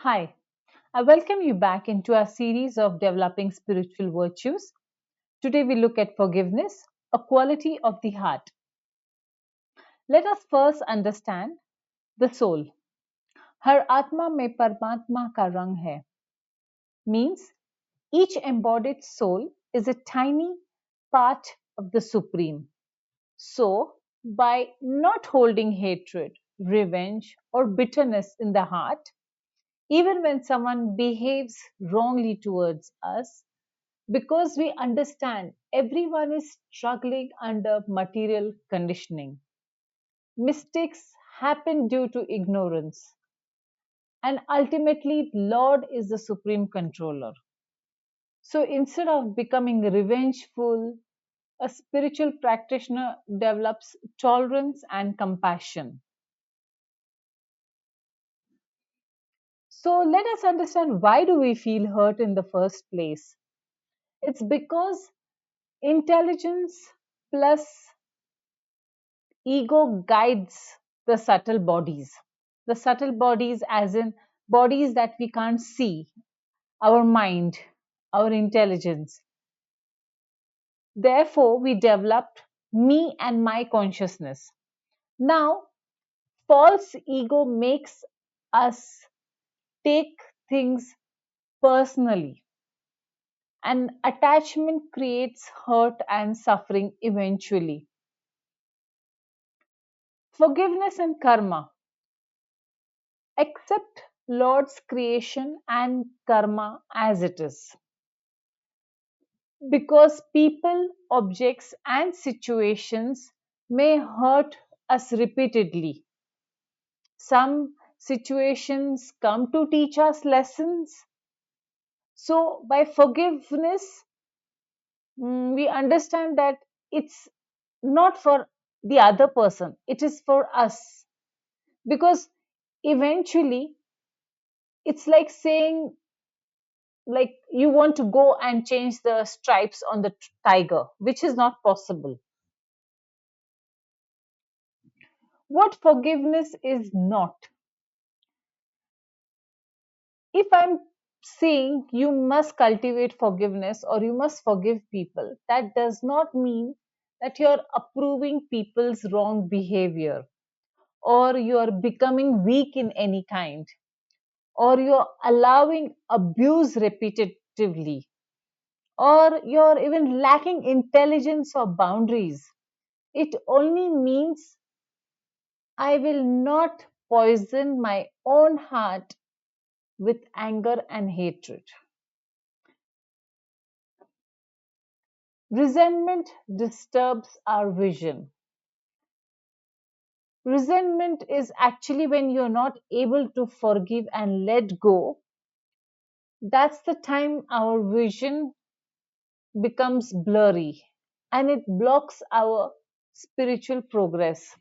Hi, I welcome you back into our series of developing spiritual virtues. Today we look at forgiveness, a quality of the heart. Let us first understand the soul. हर आत्मा में परमात्मा का रंग है means each embodied soul is a tiny part of the supreme. So, by not holding hatred, revenge, or bitterness in the heart, even when someone behaves wrongly towards us, because we understand everyone is struggling under material conditioning. Mistakes happen due to ignorance, and ultimately, Lord is the supreme controller. So instead of becoming revengeful, a spiritual practitioner develops tolerance and compassion. So let us understand why do we feel hurt in the first place? It's because intelligence plus ego guides the subtle bodies. The subtle bodies, as in bodies that we can't see, our mind, our intelligence. Therefore, we developed me and my consciousness. Now, false ego makes us take things personally, and attachment creates hurt and suffering eventually. Forgiveness and karma. Accept Lord's creation and karma as it is. Because people, objects, and situations may hurt us repeatedly. Some situations come to teach us lessons. So, by forgiveness, we understand that it's not for the other person, it is for us. Because eventually, it's like saying, like you want to go and change the stripes on the tiger, which is not possible. What forgiveness is not. If I'm saying you must cultivate forgiveness or you must forgive people, that does not mean that you're approving people's wrong behavior or you're becoming weak in any kind or you're allowing abuse repetitively or you're even lacking intelligence or boundaries. It only means I will not poison my own heart with anger and hatred. Resentment disturbs our vision. Resentment is actually when you're not able to forgive and let go. That's the time our vision becomes blurry and it blocks our spiritual progress.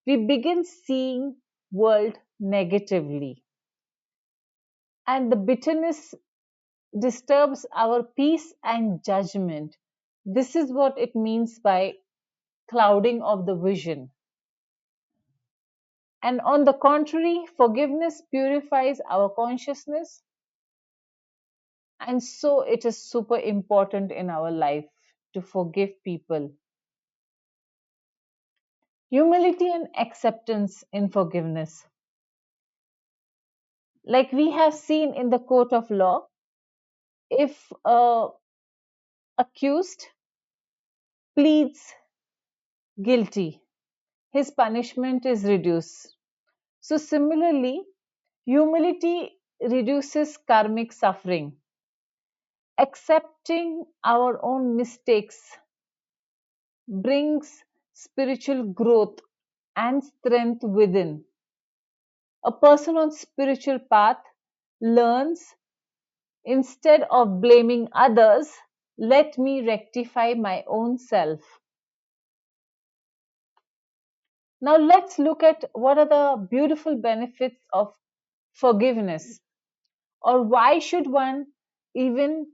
We begin seeing world negatively and the bitterness disturbs our peace and judgment. This is what it means by clouding of the vision. And on the contrary, forgiveness purifies our consciousness, and so it is super important in our life to forgive people. Humility and acceptance in forgiveness. Like we have seen in the court of law, if accused pleads guilty, his punishment is reduced. So, similarly, humility reduces karmic suffering. Accepting our own mistakes brings spiritual growth and strength within. A person on spiritual path learns instead of blaming others, let me rectify my own self. Now let's look at what are the beautiful benefits of forgiveness or why should one even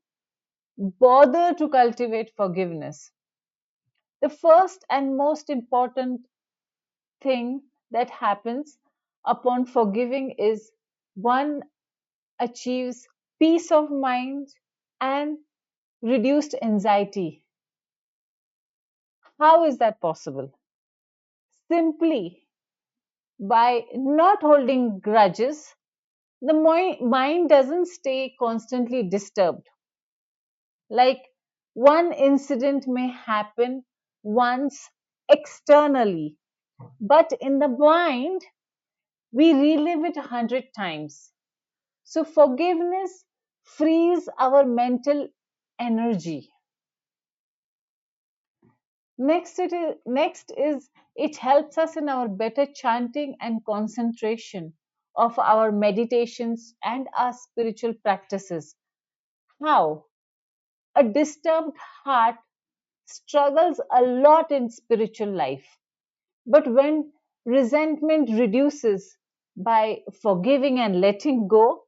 bother to cultivate forgiveness. The first and most important thing that happens upon forgiving is one achieves peace of mind and reduced anxiety. How is that possible? Simply by not holding grudges, the mind doesn't stay constantly disturbed. Like one incident may happen once externally, but in the mind, we relive it 100 times. So, forgiveness frees our mental energy. Next is it helps us in our better chanting and concentration of our meditations and our spiritual practices. How? A disturbed heart struggles a lot in spiritual life. But when resentment reduces by forgiving and letting go,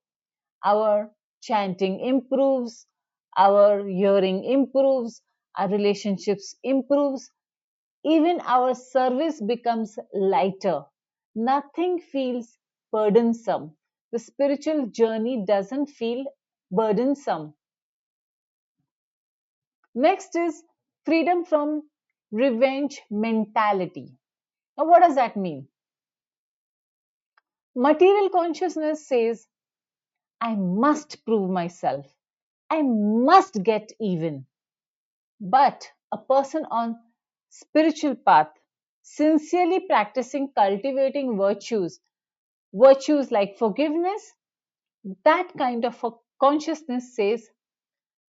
our chanting improves, our hearing improves, our relationships improves, even our service becomes lighter. Nothing feels burdensome. The spiritual journey doesn't feel burdensome. Next is freedom from revenge mentality. Now, what does that mean? Material consciousness says, I must prove myself, I must get even. But a person on spiritual path, sincerely practicing cultivating virtues like forgiveness, that kind of a consciousness says,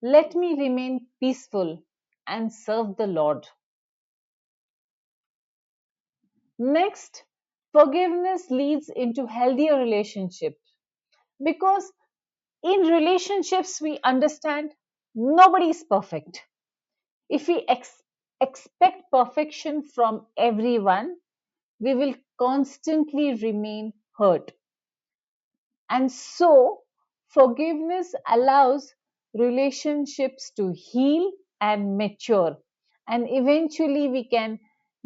let me remain peaceful and serve the Lord. Next, forgiveness leads into healthier relationships because in relationships we understand nobody is perfect. If we expect perfection from everyone, we will constantly remain hurt. And so, forgiveness allows relationships to heal and mature. And eventually, we can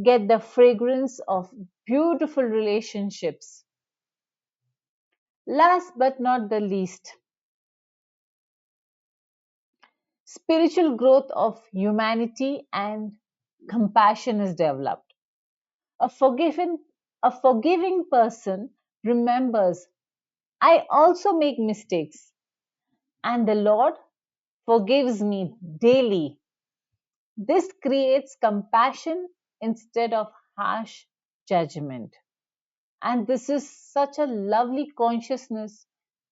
get the fragrance of beautiful relationships. Last but not the least, spiritual growth of humanity and compassion is developed. A forgiven, a forgiving person remembers, I also make mistakes, and the Lord forgives me daily. This creates compassion instead of harsh judgment. And this is such a lovely consciousness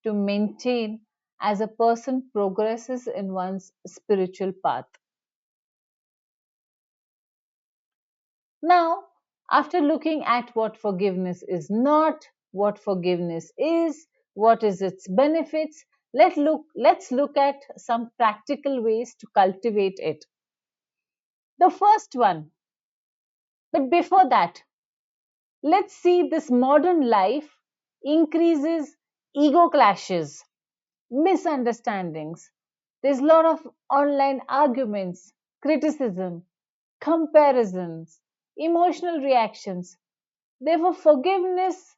to maintain as a person progresses in one's spiritual path. Now, after looking at what forgiveness is not, what forgiveness is, what is its benefits, let's look at some practical ways to cultivate it. The first one, but before that, let's see this modern life increases ego clashes, misunderstandings. There's a lot of online arguments, criticism, comparisons, emotional reactions. Therefore, forgiveness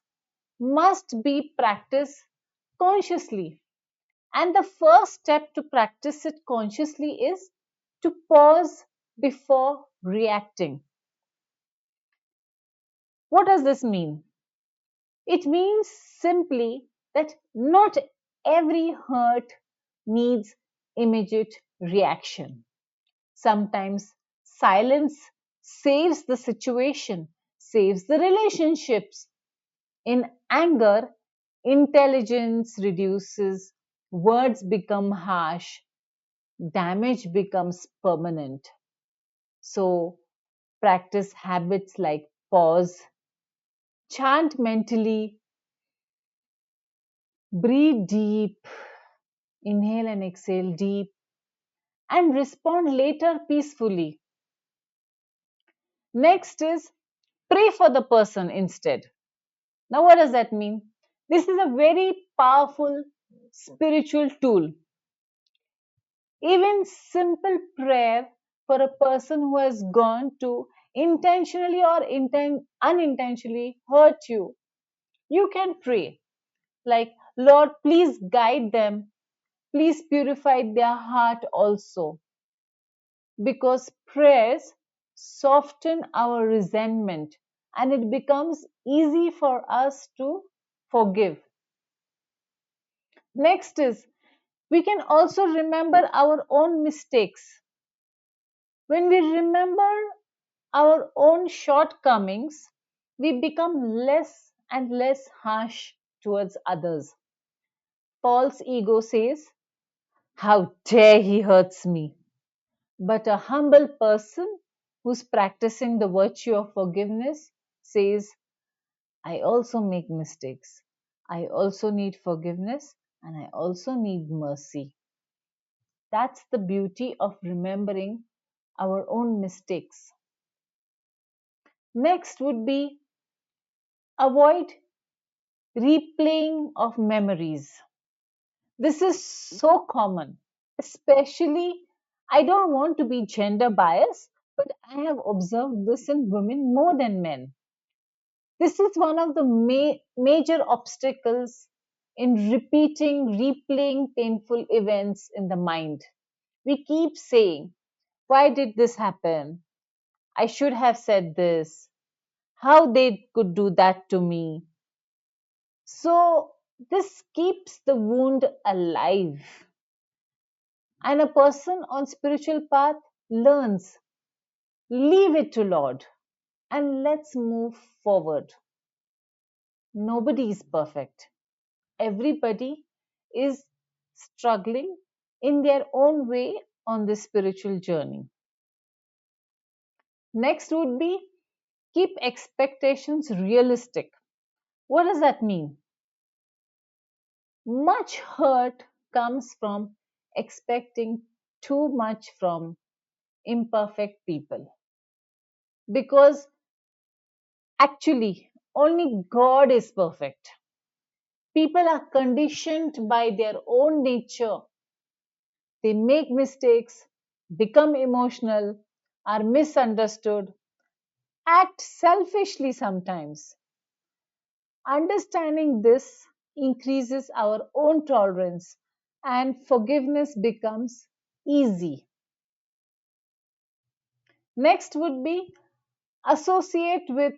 must be practiced consciously. And the first step to practice it consciously is to pause before reacting. What does this mean? It means simply that not every hurt needs immediate reaction. Sometimes silence saves the situation, saves the relationships. In anger, intelligence reduces, words become harsh, damage becomes permanent. So, practice habits like pause, chant mentally, breathe deep, inhale and exhale deep, and respond later peacefully. Next is pray for the person instead. Now, what does that mean? This is a very powerful spiritual tool. Even simple prayer for a person who has gone to intentionally or unintentionally hurt you, you can pray like, Lord, please guide them. Please purify their heart also. Because prayers soften our resentment and it becomes easy for us to forgive. Next is we can also remember our own mistakes. When we remember our own shortcomings, we become less and less harsh towards others. Paul's ego says, how dare he hurts me? But a humble person who's practicing the virtue of forgiveness says, I also make mistakes. I also need forgiveness and I also need mercy. That's the beauty of remembering our own mistakes. Next would be avoid replaying of memories. This is so common, especially, I don't want to be gender biased, but I have observed this in women more than men. This is one of the major obstacles in repeating, replaying painful events in the mind. We keep saying, why did this happen? I should have said this. How they could do that to me? So, this keeps the wound alive. And a person on spiritual path learns, leave it to Lord and let's move forward. Nobody is perfect. Everybody is struggling in their own way on this spiritual journey. Next would be keep expectations realistic. What does that mean? Much hurt comes from expecting too much from imperfect people because actually only God is perfect. People are conditioned by their own nature. They make mistakes, become emotional, are misunderstood, act selfishly sometimes. Understanding this increases our own tolerance and forgiveness becomes easy. Next would be associate with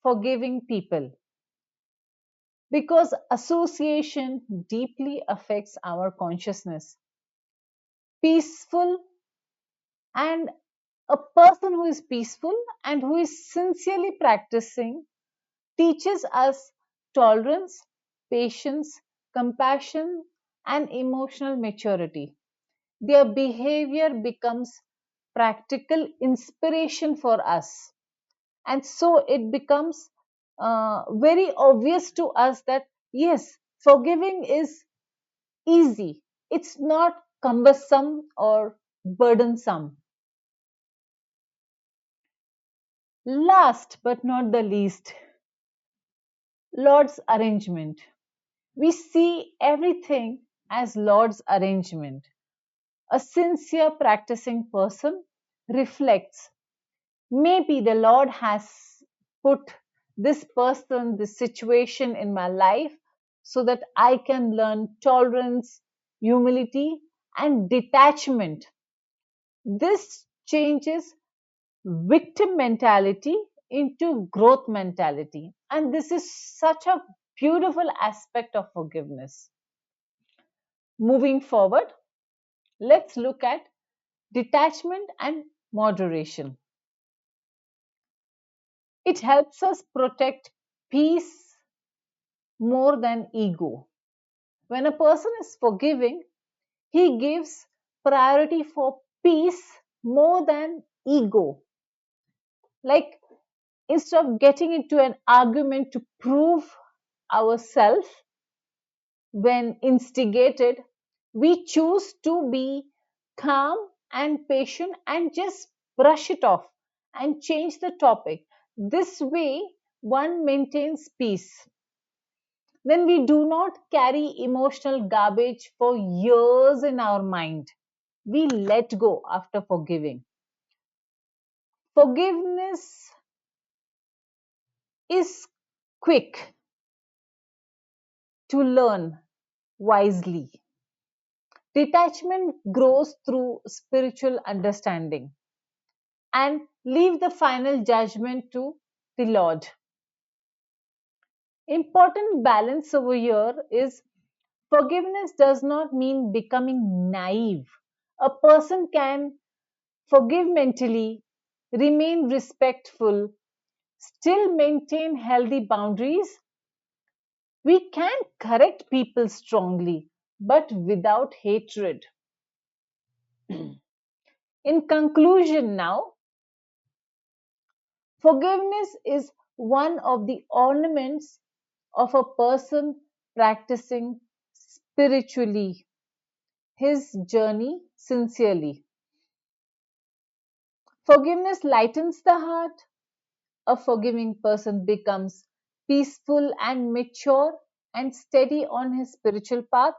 forgiving people because association deeply affects our consciousness. Peaceful and a person who is peaceful and who is sincerely practicing teaches us tolerance, patience, compassion, and emotional maturity. Their behavior becomes practical inspiration for us. And so it becomes very obvious to us that yes, forgiving is easy, it's not cumbersome or burdensome. Last but not the least, Lord's arrangement. We see everything as Lord's arrangement. A sincere practicing person reflects, maybe the Lord has put this person, this situation in my life so that I can learn tolerance, humility, and detachment. This changes victim mentality into growth mentality. And this is such a beautiful aspect of forgiveness. Moving forward, let's look at detachment and moderation. It helps us protect peace more than ego. When a person is forgiving, he gives priority for peace more than ego. Like instead of getting into an argument to prove ourselves when instigated, we choose to be calm and patient and just brush it off and change the topic. This way, one maintains peace. Then we do not carry emotional garbage for years in our mind. We let go after forgiving. Forgiveness is quick to learn wisely. Detachment grows through spiritual understanding and leave the final judgment to the Lord. Important balance over here is forgiveness does not mean becoming naive. A person can forgive mentally, remain respectful, still maintain healthy boundaries. We can correct people strongly, but without hatred. In conclusion, now, forgiveness is one of the ornaments of a person practicing spiritually his journey sincerely. Forgiveness lightens the heart. A forgiving person becomes peaceful and mature and steady on his spiritual path.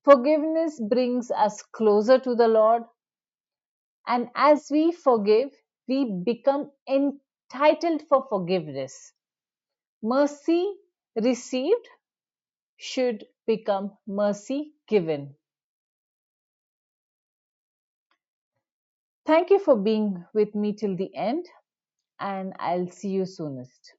Forgiveness brings us closer to the Lord, and as we forgive, we become entitled for forgiveness. Mercy received should become mercy given. Thank you for being with me till the end, and I'll see you soonest.